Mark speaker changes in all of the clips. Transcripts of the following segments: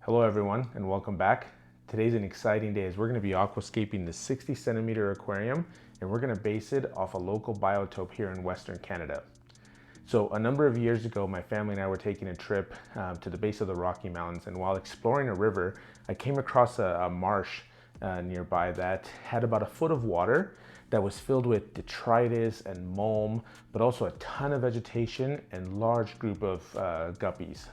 Speaker 1: Hello everyone and welcome back. Today's an exciting day as we're going to be aquascaping the 60 centimeter aquarium and we're going to base it off a local biotope here in Western Canada. So a number of years ago, my family and I were taking a trip to the base of the Rocky Mountains, and while exploring a river, I came across a marsh nearby that had about a foot of water that was filled with detritus and mulm, but also a ton of vegetation and large group of guppies.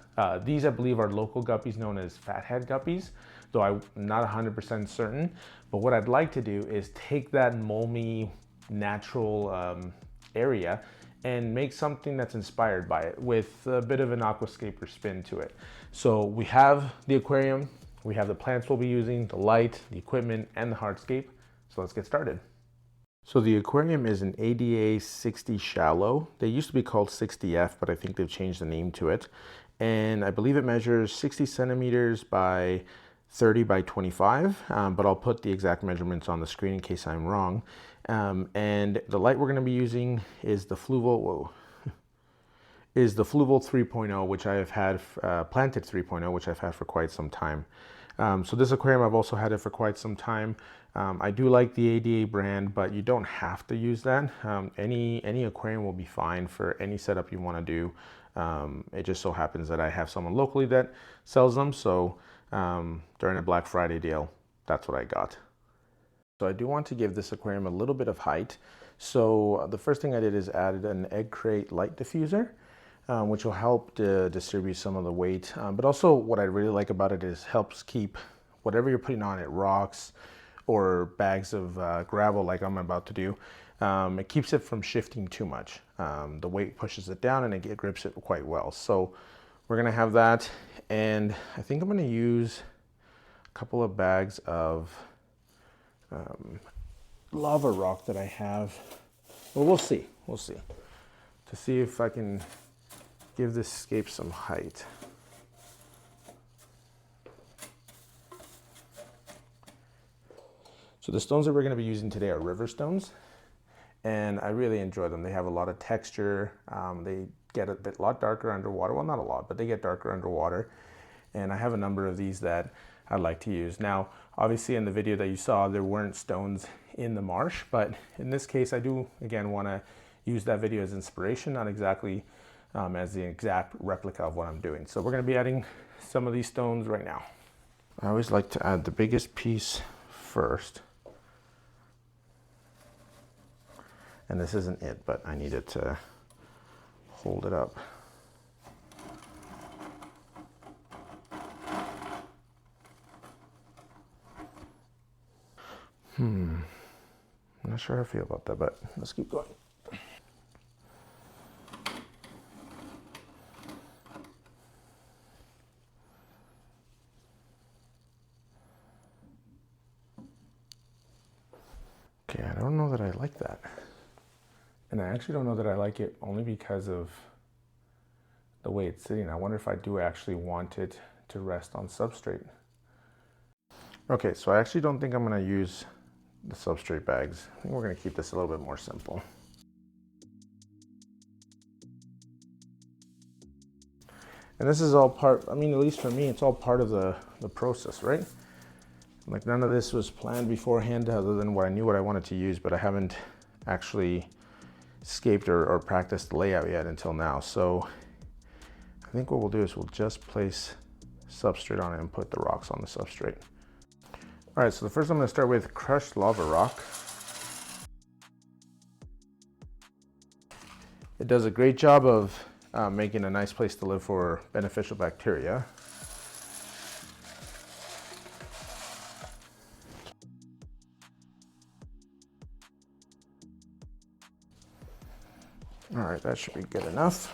Speaker 1: These I believe are local guppies known as fathead guppies, though I'm not 100% certain. But what I'd like to do is take that mulmy natural area and make something that's inspired by it with a bit of an aquascaper spin to it. So we have the aquarium, we have the plants we'll be using, the light, the equipment, and the hardscape. So let's get started. So the aquarium is an ADA 60 shallow. They used to be called 60F, but I think they've changed the name to it. And I believe it measures 60 centimeters by 30 by 25, but I'll put the exact measurements on the screen in case I'm wrong. And the light we're going to be using is the Fluval 3.0, which I have had, Planted 3.0, which I've had for quite some time. So this aquarium, I've also had it for quite some time. I do like the ADA brand, but you don't have to use that. Any aquarium will be fine for any setup you want to do. It just so happens that I have someone locally that sells them. So during a Black Friday deal, that's what I got. So I do want to give this aquarium a little bit of height. So the first thing I did is added an egg crate light diffuser, which will help to distribute some of the weight. But also what I really like about it is helps keep whatever you're putting on it, rocks or bags of gravel like I'm about to do, it keeps it from shifting too much. The weight pushes it down and it grips it quite well. So we're gonna have that. And I think I'm gonna use a couple of bags of lava rock that I have. Well, we'll see to see if I can give this scape some height. So the stones that we're going to be using today are river stones, and I really enjoy them. They have a lot of texture. They get a lot darker underwater. Well, not a lot, but they get darker underwater. And I have a number of these that I like to use. Now, obviously in the video that you saw, there weren't stones in the marsh, but in this case, I do, again, want to use that video as inspiration, not exactly as the exact replica of what I'm doing. So we're going to be adding some of these stones right now. I always like to add the biggest piece first. And this isn't it, but I need it to hold it up. I'm not sure how I feel about that, but let's keep going. Okay, I don't know that I like that. And I actually don't know that I like it only because of the way it's sitting. I wonder if I do actually want it to rest on substrate. Okay, so I actually don't think I'm going to use the substrate bags. I think we're going to keep this a little bit more simple. And this is all part, I mean, at least for me, it's all part of the process, right? Like none of this was planned beforehand other than what I knew what I wanted to use, but I haven't actually scaped or practiced the layout yet until now. So I think what we'll do is we'll just place substrate on it and put the rocks on the substrate. All right, so the first I'm going to start with crushed lava rock. It does a great job of making a nice place to live for beneficial bacteria. All right, that should be good enough.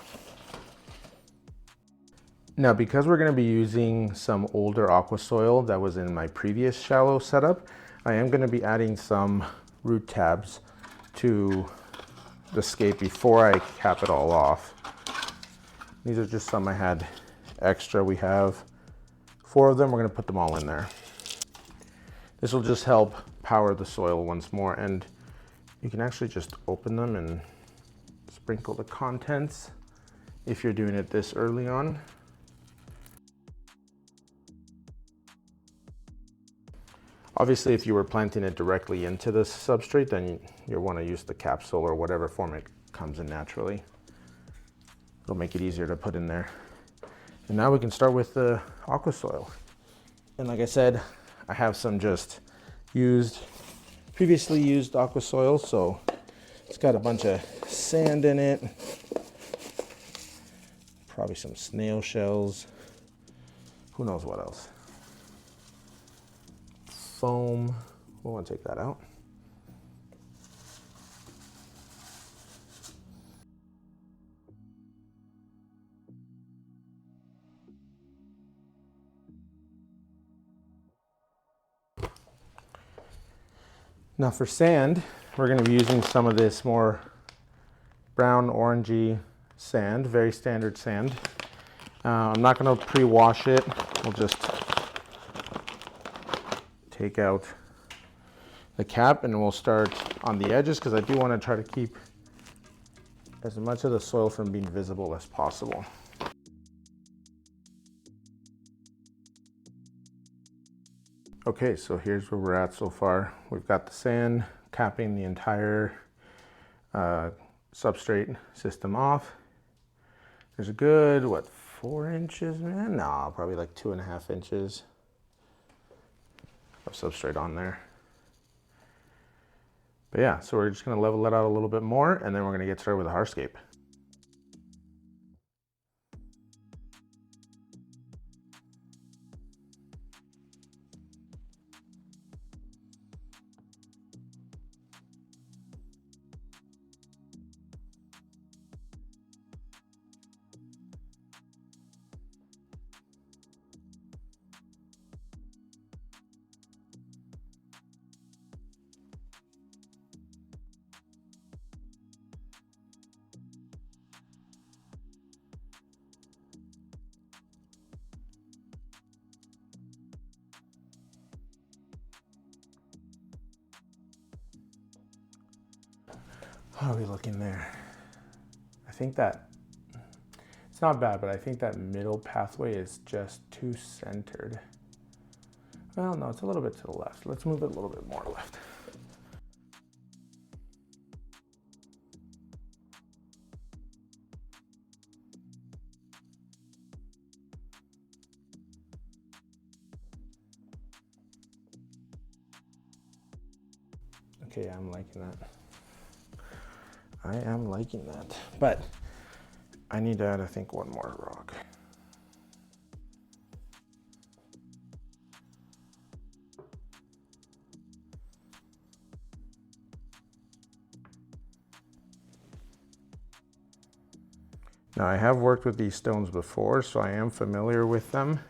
Speaker 1: Now, because we're going to be using some older aqua soil that was in my previous shallow setup, I am going to be adding some root tabs to the scape before I cap it all off. These are just some I had extra. We have 4 of them. We're going to put them all in there. This will just help power the soil once more, and you can actually just open them and sprinkle the contents if you're doing it this early on. Obviously, if you were planting it directly into the substrate, then you'll want to use the capsule or whatever form it comes in naturally. It'll make it easier to put in there. And now we can start with the aqua soil. And like I said, I have some just previously used aqua soil, so it's got a bunch of sand in it, probably some snail shells, who knows what else. Foam, we'll want to take that out. Now for sand, we're going to be using some of this more brown orangey sand, very standard sand. I'm not going to pre-wash it. We'll just take out the cap and we'll start on the edges because I do want to try to keep as much of the soil from being visible as possible. Okay, so here's where we're at so far. We've got the sand capping the entire substrate system off. There's a good, what, 4 inches, man? No, probably like 2.5 inches of substrate on there. But yeah, so we're just gonna level it out a little bit more and then we're gonna get started with the hardscape. How are we looking there? I think that, it's not bad, but I think that middle pathway is just too centered. Well, no, it's a little bit to the left. Let's move it a little bit more left. Okay, I'm liking that. I am liking that, but I need to add, I think, one more rock. Now I have worked with these stones before, so I am familiar with them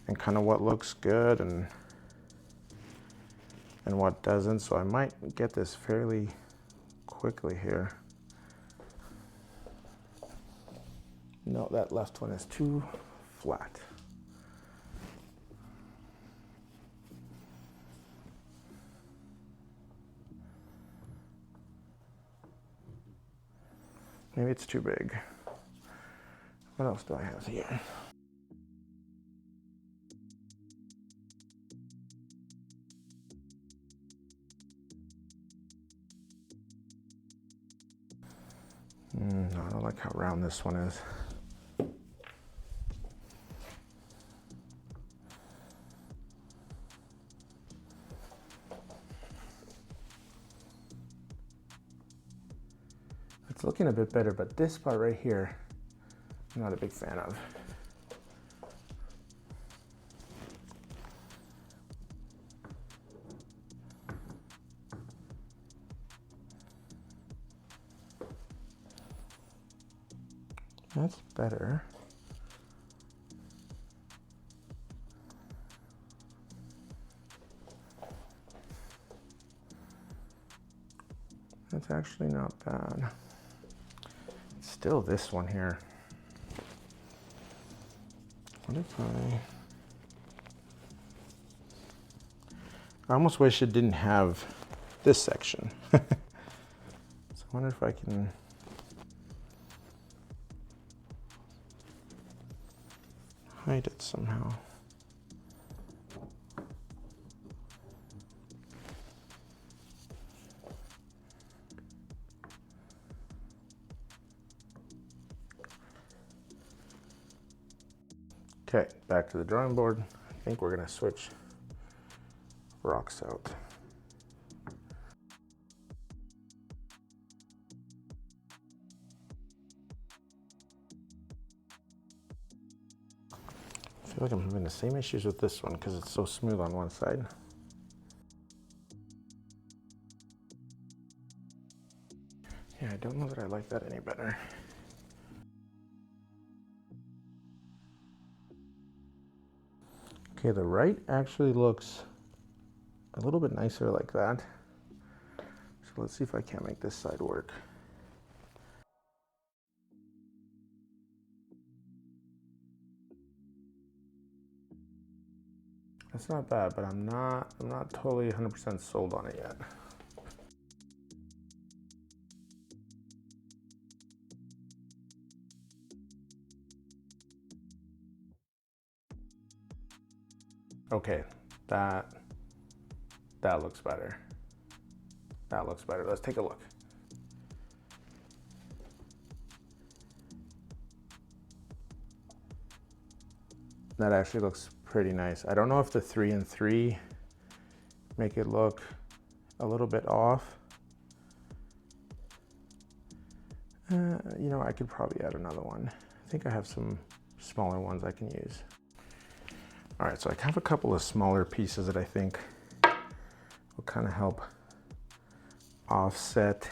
Speaker 1: and kind of what looks good and what doesn't, so I might get this fairly quickly here. No, that left one is too flat. Maybe it's too big. What else do I have here? No, I don't like how round this one is. It's looking a bit better, but this part right here, I'm not a big fan of. That's better. That's actually not bad. It's still this one here. What if I almost wish it didn't have this section. So I wonder if I can hide it somehow. Okay, back to the drawing board. I think we're gonna switch rocks out. I feel like I'm having the same issues with this one because it's so smooth on one side. Yeah, I don't know that I like that any better. Okay, the right actually looks a little bit nicer like that. So let's see if I can't make this side work. That's not bad, but I'm not totally 100% sold on it yet. Okay, that looks better. That looks better. Let's take a look. That actually looks pretty nice. I don't know if the 3 and 3 make it look a little bit off. You know, I could probably add another one. I think I have some smaller ones I can use. All right, so I have a couple of smaller pieces that I think will kind of help offset.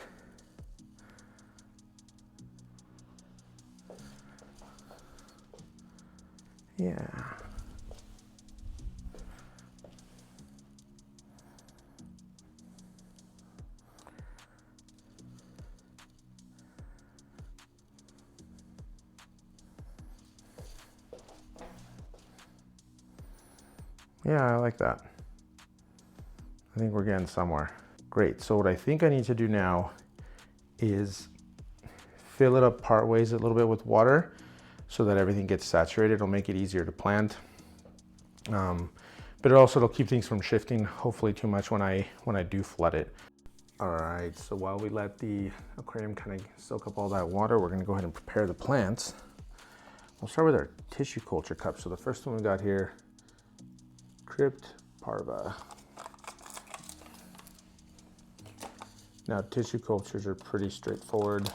Speaker 1: Yeah. Yeah, I like that. I think we're getting somewhere. Great, so what I think I need to do now is fill it up part ways a little bit with water so that everything gets saturated. It'll make it easier to plant. But it'll keep things from shifting, hopefully too much when I do flood it. All right, so while we let the aquarium kind of soak up all that water, we're gonna go ahead and prepare the plants. We'll start with our tissue culture cup. So the first one we got here, Crypt Parva. Now tissue cultures are pretty straightforward.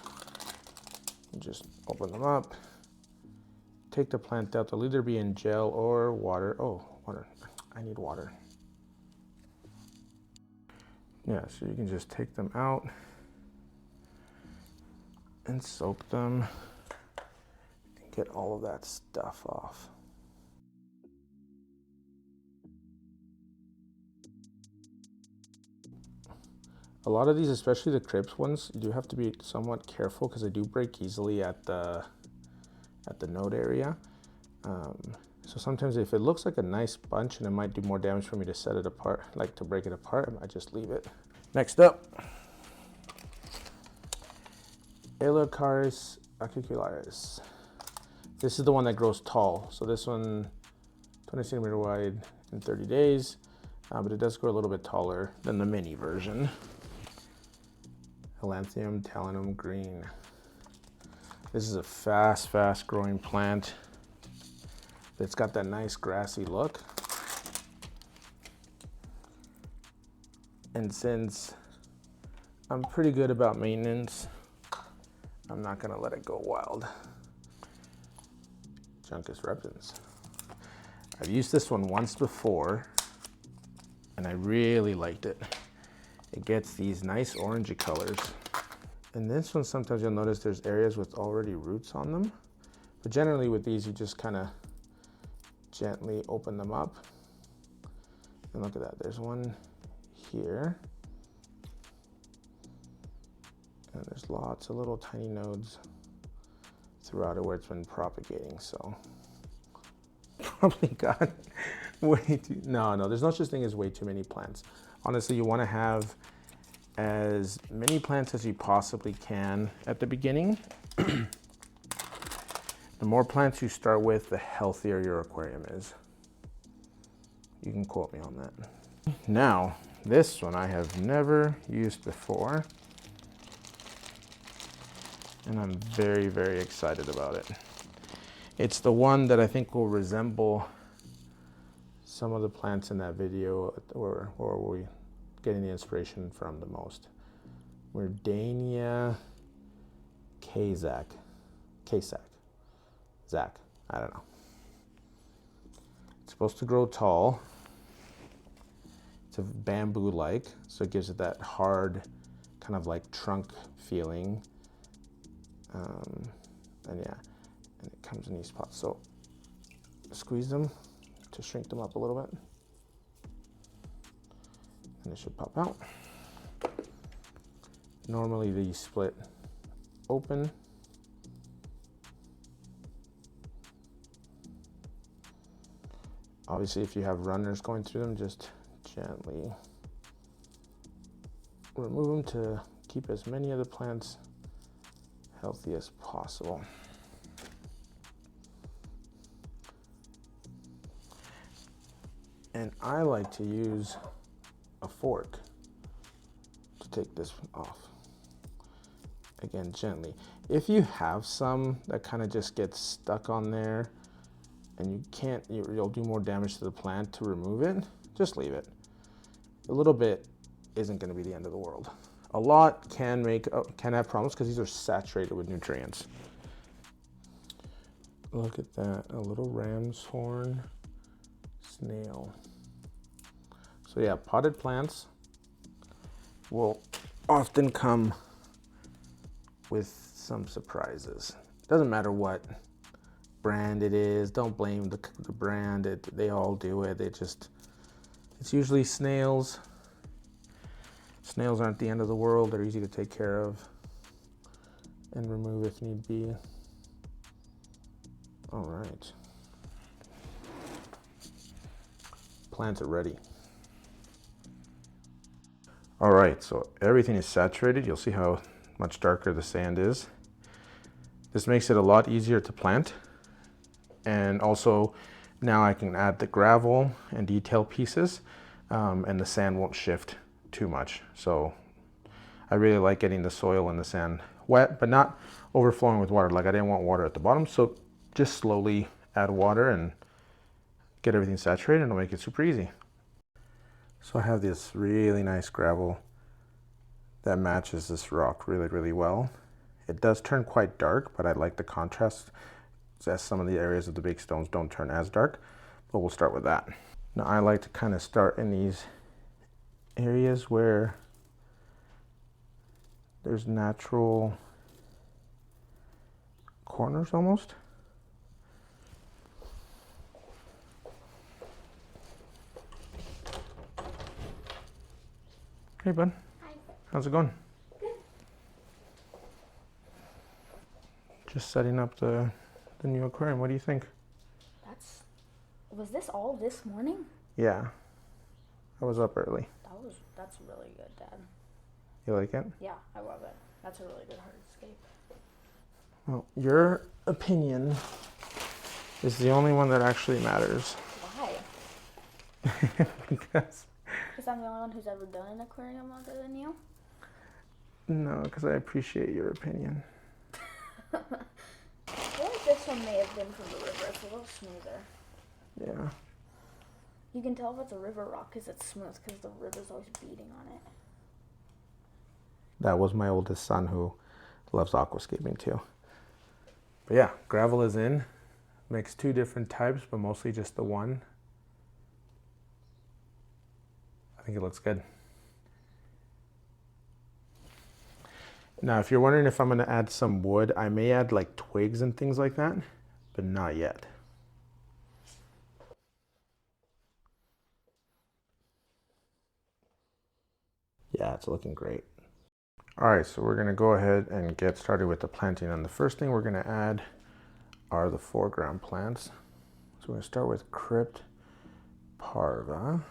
Speaker 1: You just open them up, take the plant out. They'll either be in gel or water. Oh, water, I need water. Yeah, so you can just take them out and soak them and get all of that stuff off. A lot of these, especially the crypt ones, you do have to be somewhat careful because they do break easily at the node area. So sometimes if it looks like a nice bunch and it might do more damage for me to set it apart, like to break it apart, I just leave it. Next up, Elacaris acicularis. This is the one that grows tall. So this one, 20 centimeter wide in 30 days, but it does grow a little bit taller than the mini version. Elanthium talinum green. This is a fast growing plant. It's got that nice grassy look. And since I'm pretty good about maintenance, I'm not gonna let it go wild. Juncus reptans. I've used this one once before and I really liked it. It gets these nice orangey colors. And this one, sometimes you'll notice there's areas with already roots on them. But generally with these, you just kind of gently open them up. And look at that, there's one here. And there's lots of little tiny nodes throughout it where it's been propagating, so. Probably got way too, no, there's no such thing as way too many plants. Honestly, you want to have as many plants as you possibly can at the beginning. The more plants you start with, the healthier your aquarium is. You can quote me on that. Now, this one I have never used before, and I'm very excited about it. It's the one that I think will resemble some of the plants in that video, or we getting the inspiration from the most. Merdania Kazak. Zach, I don't know. It's supposed to grow tall. It's a bamboo-like, so it gives it that hard, kind of like trunk feeling. And yeah, and it comes in these pots. So squeeze them to shrink them up a little bit. And it should pop out. Normally these split open. Obviously, if you have runners going through them, just gently remove them to keep as many of the plants healthy as possible. And I like to use a fork to take this off. Again, gently. If you have some that kind of just gets stuck on there and you can't, you'll do more damage to the plant to remove it, just leave it. A little bit isn't going to be the end of the world. A lot can have problems because these are saturated with nutrients. Look at that, a little ram's horn snail. So yeah, potted plants will often come with some surprises. Doesn't matter what brand it is, don't blame the brand, they all do it. It's usually snails. Snails aren't the end of the world, they're easy to take care of and remove if need be. All right. Plants are ready. All right, so everything is saturated. You'll see how much darker the sand is. This makes it a lot easier to plant. And also now I can add the gravel and detail pieces and the sand won't shift too much. So I really like getting the soil and the sand wet, but not overflowing with water. Like I didn't want water at the bottom. So just slowly add water and get everything saturated and it'll make it super easy. So I have this really nice gravel that matches this rock really, really well. It does turn quite dark, but I like the contrast as some of the areas of the big stones don't turn as dark, but we'll start with that. Now I like to kind of start in these areas where there's natural corners almost. Hey bud. Hi. How's it going? Good. Just setting up the new aquarium. What do you think?
Speaker 2: Was this all this morning?
Speaker 1: Yeah. I was up early.
Speaker 2: That's really good, Dad.
Speaker 1: You like it?
Speaker 2: Yeah, I love it. That's a really good hardscape.
Speaker 1: Well, your opinion is the only one that actually matters.
Speaker 2: Why?
Speaker 1: Because
Speaker 2: I'm the only one who's ever done an aquarium other than you?
Speaker 1: No, because I appreciate your opinion.
Speaker 2: I feel like this one may have been from the river. It's a little smoother.
Speaker 1: Yeah.
Speaker 2: You can tell if it's a river rock because it's smooth because the river's always beating on it.
Speaker 1: That was my oldest son who loves aquascaping too. But yeah, gravel is in. Makes two different types, but mostly just the one. I think it looks good. Now, if you're wondering if I'm going to add some wood, I may add like twigs and things like that, but not yet. Yeah, it's looking great. All right, so we're going to go ahead and get started with the planting. And the first thing we're going to add are the foreground plants. So we're going to start with Crypt Parva.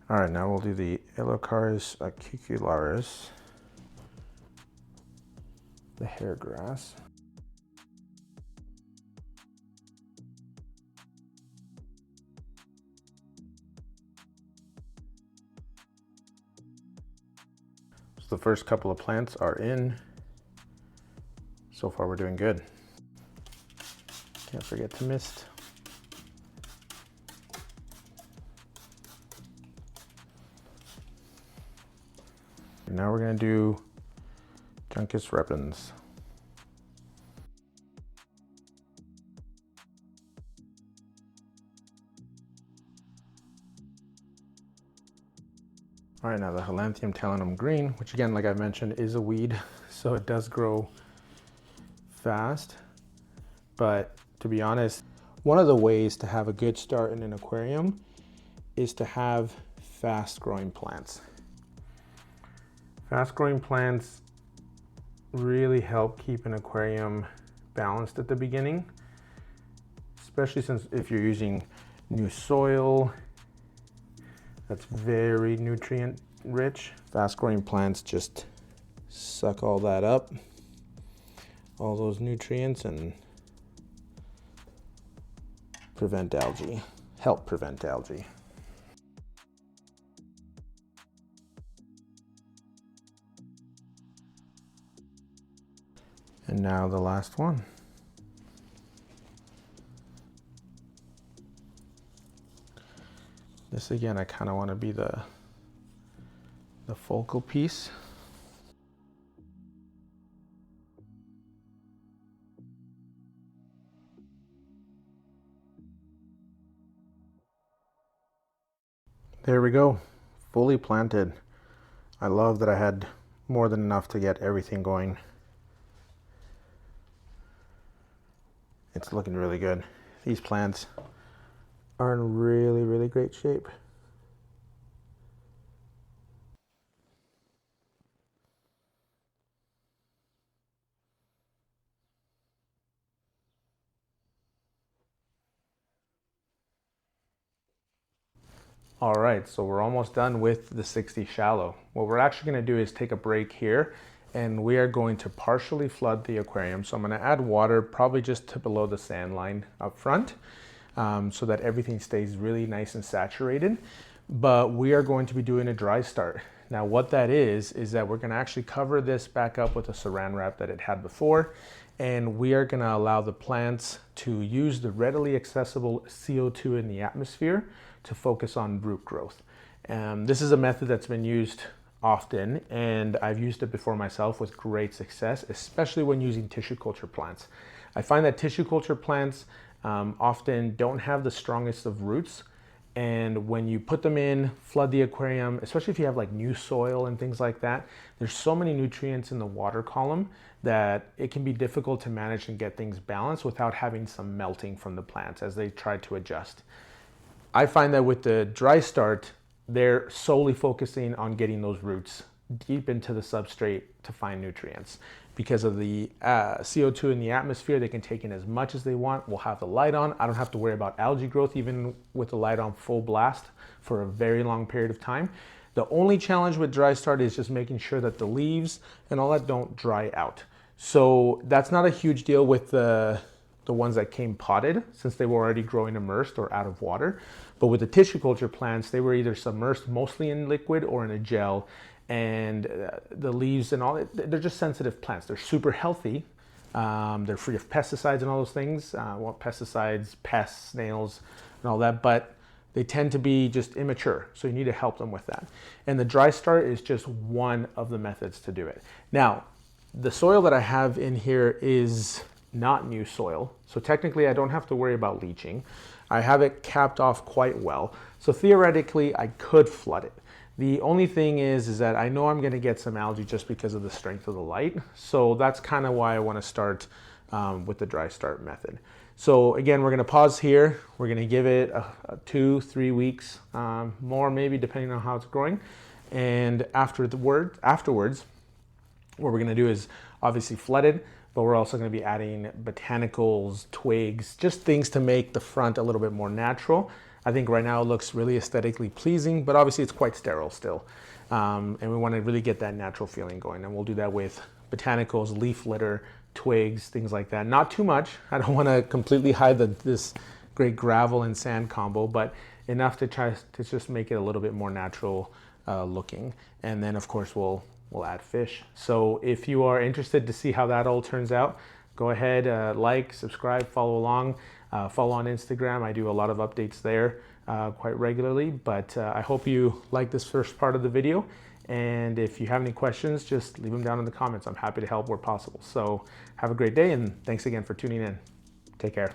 Speaker 1: All right, now we'll do the Elocaris acicularis, the hair grass. The first couple of plants are in. So far we're doing good. Can't forget to mist. And now we're gonna do Juncus repens. All right, now the Helanthrium talenum green, which again, like I mentioned, is a weed, so it does grow fast. But to be honest, one of the ways to have a good start in an aquarium is to have fast growing plants. Fast growing plants really help keep an aquarium balanced at the beginning, especially since if you're using new soil that's very nutrient rich. Fast growing plants just suck all that up, all those nutrients, and prevent algae, help prevent algae. And now the last one. This again, I kind of want to be the focal piece. There we go, fully planted. I love that I had more than enough to get everything going. It's looking really good. These plants are in really, really great shape. All right, so we're almost done with the 60 shallow. What we're actually gonna do is take a break here, and we are going to partially flood the aquarium. So I'm gonna add water probably just to below the sand line up front, so that everything stays really nice and saturated. But we are going to be doing a dry start. Now what that is that we're gonna actually cover this back up with a saran wrap that it had before, and we are gonna allow the plants to use the readily accessible CO2 in the atmosphere to focus on root growth. This is a method that's been used often, and I've used it before myself with great success, especially when using tissue culture plants. I find that tissue culture plants often don't have the strongest of roots, and when you put them in, flood the aquarium, especially if you have like new soil and things like that, there's so many nutrients in the water column that it can be difficult to manage and get things balanced without having some melting from the plants as they try to adjust. I find that with the dry start, they're solely focusing on getting those roots deep into the substrate to find nutrients. Because of the CO2 in the atmosphere, they can take in as much as they want. We'll have the light on. I don't have to worry about algae growth, even with the light on full blast for a very long period of time. The only challenge with dry start is just making sure that the leaves and all that don't dry out. So that's not a huge deal with the ones that came potted, since they were already growing immersed or out of water. But with the tissue culture plants, they were either submersed mostly in liquid or in a gel, and the leaves and all, they're just sensitive plants. They're super healthy. They're free of pesticides and all those things. Well, pesticides, pests, snails, and all that, but they tend to be just immature. So you need to help them with that. And the dry start is just one of the methods to do it. Now, the soil that I have in here is not new soil. So technically I don't have to worry about leaching. I have it capped off quite well. So theoretically I could flood it. The only thing is that I know I'm gonna get some algae just because of the strength of the light. So that's kind of why I wanna start with the dry start method. So again, we're gonna pause here. We're gonna give it 2-3 weeks, more maybe depending on how it's growing. And afterwards, what we're gonna do is obviously flood it, but we're also going to be adding botanicals, twigs, just things to make the front a little bit more natural. I think right now it looks really aesthetically pleasing, but obviously it's quite sterile still. And we want to really get that natural feeling going. And we'll do that with botanicals, leaf litter, twigs, things like that. Not too much. I don't want to completely hide this great gravel and sand combo, but enough to try to just make it a little bit more natural looking. And then of course we'll add fish. So if you are interested to see how that all turns out, go ahead, like, subscribe, follow along, follow on Instagram. I do a lot of updates there quite regularly, but I hope you like this first part of the video. And if you have any questions, just leave them down in the comments. I'm happy to help where possible. So have a great day, and thanks again for tuning in. Take care.